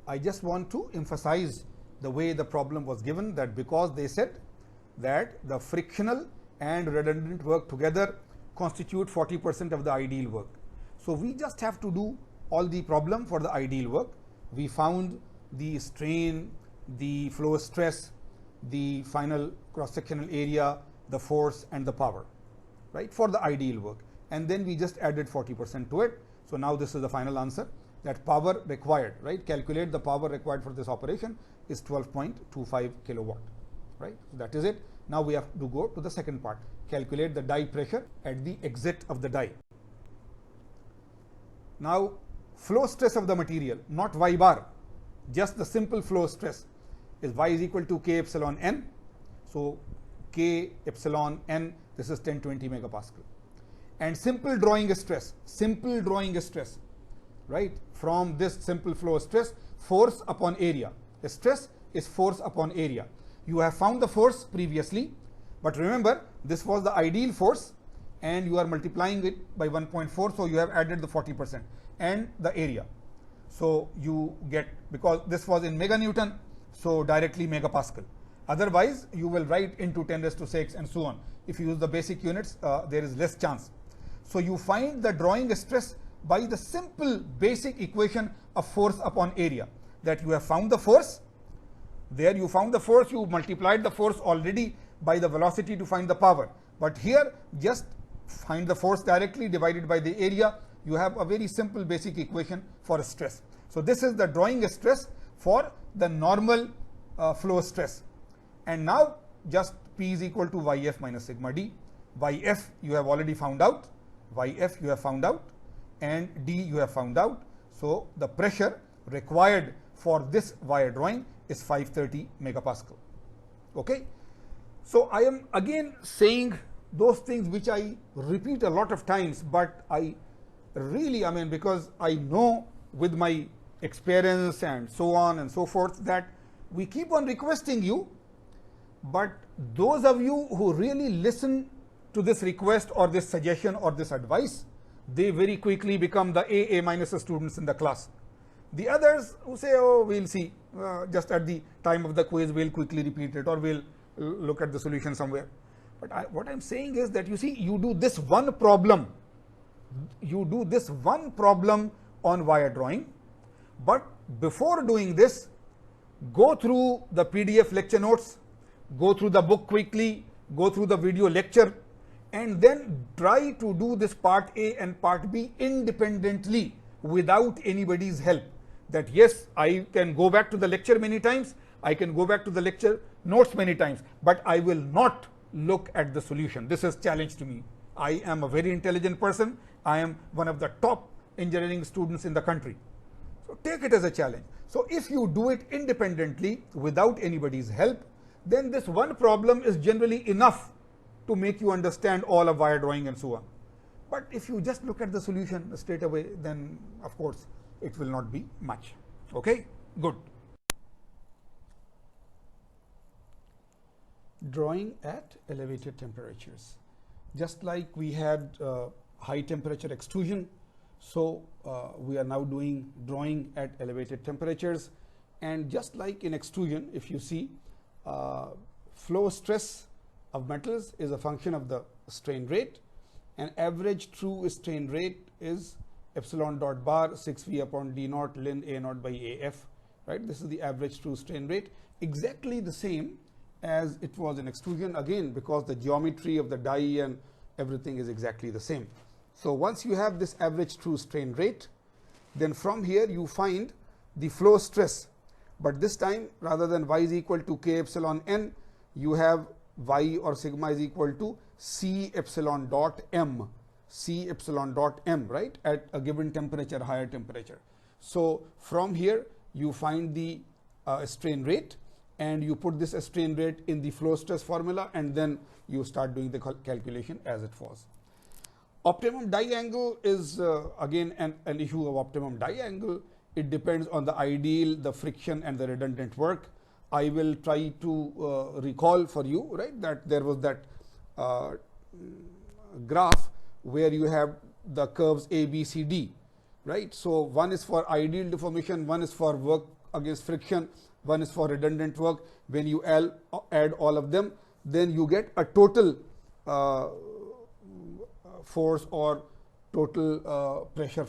I just want to emphasize the way the problem was given, that because they said that the frictional and redundant work together constitute 40% of the ideal work. So we just have to do all the problem for the ideal work. We found the strain, the flow stress, the final cross-sectional area, the force and the power, right, for the ideal work. And then we just added 40% to it. So now this is the final answer, that power required, right, calculate the power required for this operation is 12.25 kilowatt, right. So that is it. Now we have to go to the second part, calculate the die pressure at the exit of the die. Now flow stress of the material, not Y bar, just the simple flow stress is Y is equal to K epsilon N. So K epsilon N, this is 1020 megapascal. And simple drawing stress, right, from this simple flow stress, force upon area. The stress is force upon area. You have found the force previously, but remember this was the ideal force and you are multiplying it by 1.4, so you have added the 40% and the area. So you get, because this was in meganewton, so directly megapascal. Otherwise you will write into 10 raised to 6 and so on. If you use the basic units, there is less chance. So you find the drawing stress by the simple basic equation of force upon area, that you have found the force. There you found the force, you multiplied the force already by the velocity to find the power. But here just find the force directly divided by the area. You have a very simple basic equation for stress. So this is the drawing stress for the normal flow stress. And now just P is equal to YF minus sigma D. YF you have already found out, YF you have found out, and D you have found out. So the pressure required for this wire drawing is 530 megapascal. Okay. So I am again saying those things which I repeat a lot of times, but I really, because I know with my experience and so on and so forth that we keep on requesting you, but those of you who really listen to this request or this suggestion or this advice, they very quickly become the A minus students in the class. The others who say, oh, we'll see, just at the time of the quiz we'll quickly repeat it or we'll look at the solution somewhere. But what I'm saying is that, you see, you do this one problem on wire drawing, but before doing this, go through the PDF lecture notes, go through the book quickly, go through the video lecture, and then try to do this part A and part B independently without anybody's help. That yes, I can go back to the lecture many times, I can go back to the lecture notes many times, but I will not look at the solution. This is a challenge to me. I am a very intelligent person. I am one of the top engineering students in the country. So take it as a challenge. So if you do it independently without anybody's help, then this one problem is generally enough to make you understand all of wire drawing and so on. But if you just look at the solution straight away, then of course it will not be much. Okay, good. Drawing at elevated temperatures. Just like we had high temperature extrusion, so we are now doing drawing at elevated temperatures. And just like in extrusion, if you see, flow stress of metals is a function of the strain rate, and average true strain rate is epsilon dot bar 6V upon D naught ln A naught by AF, right? This is the average true strain rate, exactly the same as it was in extrusion, again because the geometry of the die and everything is exactly the same. So once you have this average true strain rate, then from here you find the flow stress, but this time rather than Y is equal to K epsilon N, you have Y or sigma is equal to C epsilon dot M, C epsilon dot M, right, at a given temperature, higher temperature. So from here you find the strain rate, and you put this strain rate in the flow stress formula, and then you start doing the calculation as it was. Optimum die angle is again an issue of optimum die angle. It depends on the ideal, the friction and the redundant work. I will try to recall for you, right, that there was that graph where you have the curves A, B, C, D, right. So one is for ideal deformation, one is for work against friction, one is for redundant work. When you add all of them, then you get a total force or total pressure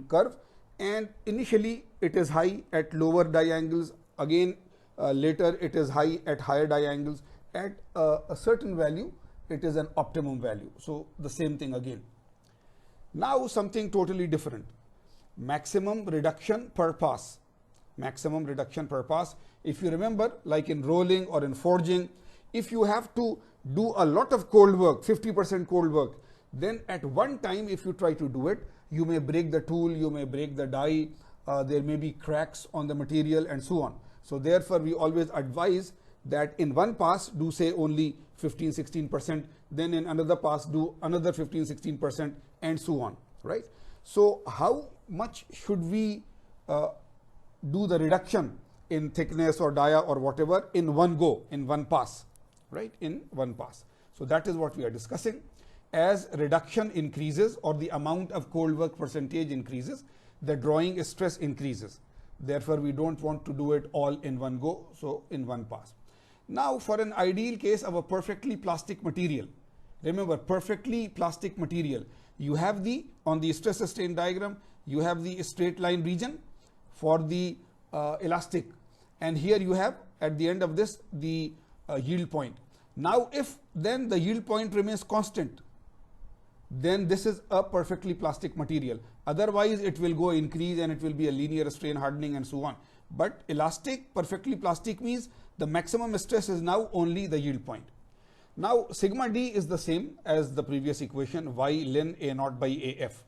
curve. And initially it is high at lower diangles, again later it is high at higher diangles. At a certain value it is an optimum value. So the same thing again. Now something totally different. Maximum reduction per pass. Maximum reduction per pass. If you remember, like in rolling or in forging, if you have to do a lot of cold work, 50% cold work, then at one time if you try to do it, you may break the tool, you may break the die, there may be cracks on the material and so on. So therefore we always advise that in one pass do say only 15-16%, then in another pass do another 15-16% and so on, right? So how much should we do the reduction in thickness or dia or whatever in one go, in one pass, right? In one pass. So that is what we are discussing. As reduction increases or the amount of cold work percentage increases, the drawing stress increases. Therefore we don't want to do it all in one go, so in one pass. Now for an ideal case of a perfectly plastic material, remember perfectly plastic material, you have on the stress strain diagram, you have the straight line region for the elastic, and here you have at the end of this the yield point. Now if then the yield point remains constant, then this is a perfectly plastic material. Otherwise it will go increase and it will be a linear strain hardening and so on. But elastic, perfectly plastic means the maximum stress is now only the yield point. Now sigma d is the same as the previous equation, y ln A naught by AF.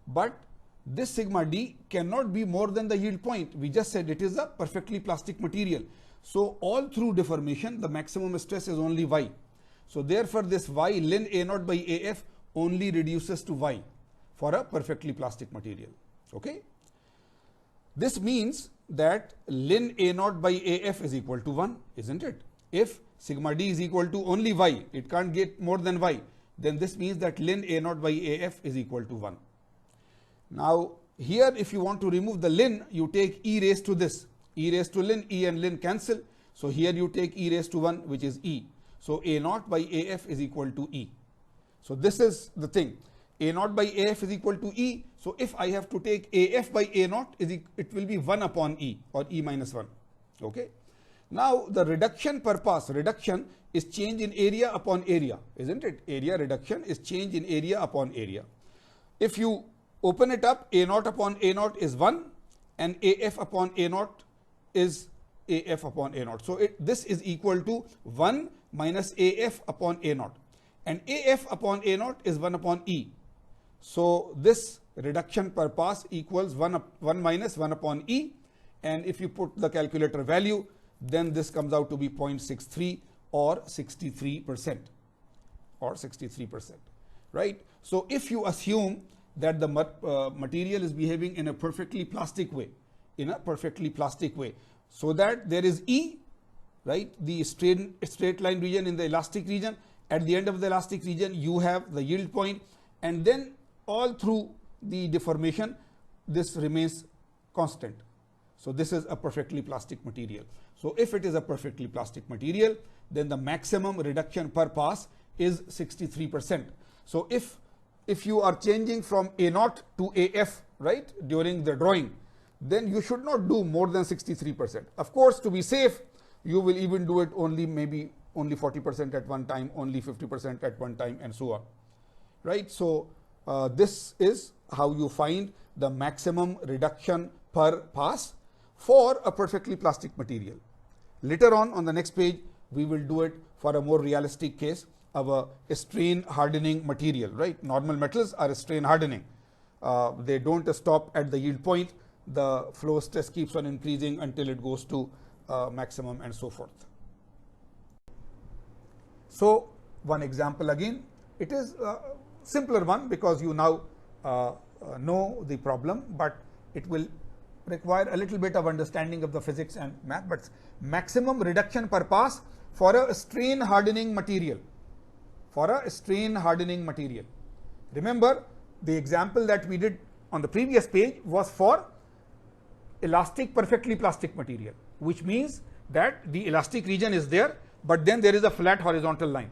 But this sigma d cannot be more than the yield point. We just said it is a perfectly plastic material. So all through deformation, the maximum stress is only y. So therefore this y ln A naught by AF only reduces to y for a perfectly plastic material. Okay. This means that ln A naught by AF is equal to 1, isn't it? If sigma d is equal to only y, it can't get more than y, then this means that ln A naught by AF is equal to 1. Now here if you want to remove the ln, you take e raised to this, e raised to ln, e and ln cancel. So here you take e raised to 1, which is e. So A naught by AF is equal to e. So this is the thing. A naught by AF is equal to e. So if I have to take AF by A naught, it will be 1 upon e or e minus 1. Okay. Now the reduction per pass, reduction is change in area upon area, isn't it? Area reduction is change in area upon area. If you open it up, A naught upon A naught is 1 and AF upon A naught is AF upon A naught. So this is equal to 1 minus AF upon A naught, and AF upon A naught is 1 upon E. So this reduction per pass equals 1 minus 1 upon E, and if you put the calculator value, then this comes out to be 0.63 or 63%, right? So if you assume that the material is behaving in a perfectly plastic way, so that there is E, right, the straight line region in the elastic region, at the end of the elastic region you have the yield point, and then all through the deformation this remains constant. So this is a perfectly plastic material. So if it is a perfectly plastic material, then the maximum reduction per pass is 63%. So if you are changing from A naught to AF, right, during the drawing, then you should not do more than 63%. Of course, to be safe, you will even do it maybe only 40% at one time, only 50% at one time, and so on, right? So this is how you find the maximum reduction per pass for a perfectly plastic material. Later on the next page, we will do it for a more realistic case of a strain hardening material, right? Normal metals are strain hardening. They don't stop at the yield point. The flow stress keeps on increasing until it goes to maximum and so forth. So one example again, it is a simpler one because you now know the problem, but it will require a little bit of understanding of the physics and math. But maximum reduction per pass for a strain hardening material, Remember the example that we did on the previous page was for elastic perfectly plastic material, which means that the elastic region is there, but then there is a flat horizontal line.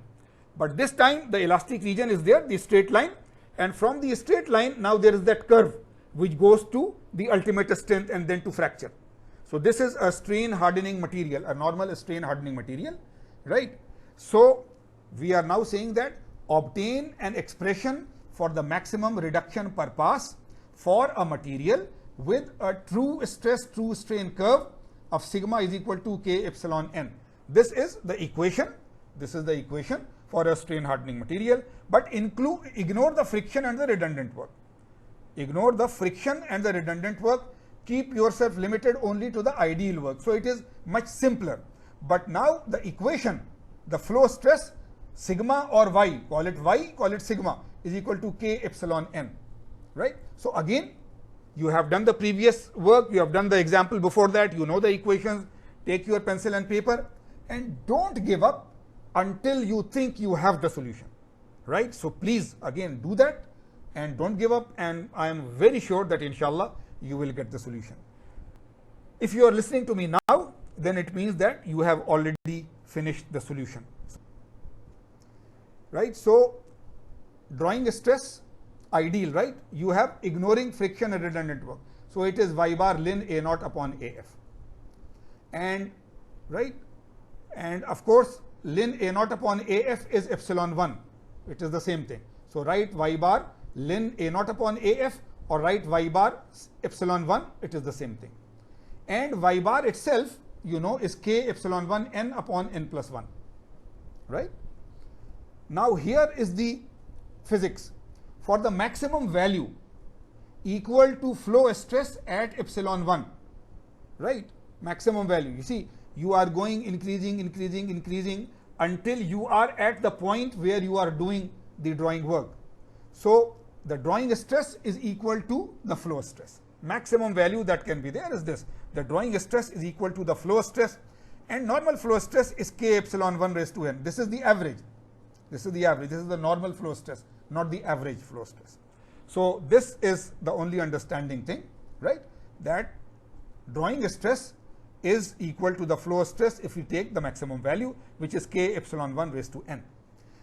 But this time the elastic region is there, the straight line, and from the straight line now there is that curve which goes to the ultimate strength and then to fracture. So this is a strain hardening material, a normal strain hardening material, right? So we are now saying that obtain an expression for the maximum reduction per pass for a material with a true stress true strain curve of sigma is equal to k epsilon n. This is the equation. This is the equation for a strain hardening material, but ignore the friction and the redundant work. Ignore the friction and the redundant work. Keep yourself limited only to the ideal work. So it is much simpler. But now the equation, the flow stress, sigma or y, call it sigma, is equal to k epsilon n, right? So again, you have done the previous work, you have done the example before that, you know the equations. Take your pencil and paper and don't give up until you think you have the solution, right? So please again do that and don't give up, and I am very sure that inshallah you will get the solution. If you are listening to me now, then it means that you have already finished the solution, right? So drawing stress, ideal, right? You have ignoring friction and redundant work. So it is y bar ln A naught upon AF. And right, and of course ln A naught upon AF is epsilon 1. It is the same thing. So write y bar ln A naught upon AF or write y bar epsilon 1, it is the same thing. And y bar itself, you know, is k epsilon 1 n upon n plus 1, right? Now here is the physics. For the maximum value equal to flow stress at epsilon 1, right? Maximum value. You see, you are going increasing until you are at the point where you are doing the drawing work. So the drawing stress is equal to the flow stress. Maximum value that can be there is this. The drawing stress is equal to the flow stress, and normal flow stress is k epsilon 1 raised to n. This is the average. This is the average. This is the normal flow stress, not the average flow stress. So this is the only understanding thing, right? That drawing stress is equal to the flow stress if you take the maximum value, which is k epsilon 1 raised to n.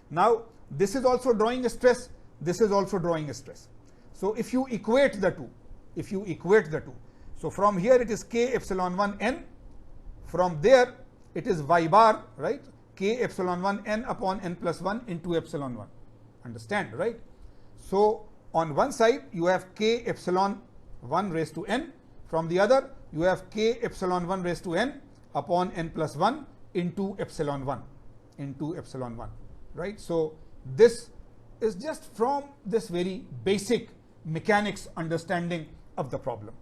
Now this is also drawing stress, this is also drawing stress. So if you equate the two, so from here it is k epsilon 1 n, from there it is y bar, right? K epsilon 1 n upon n plus 1 into epsilon 1. Understand, right? So on one side you have k epsilon 1 raised to n, from the other you have k epsilon 1 raised to n upon n plus 1 into epsilon 1, right? So this is just from this very basic mechanics understanding of the problem.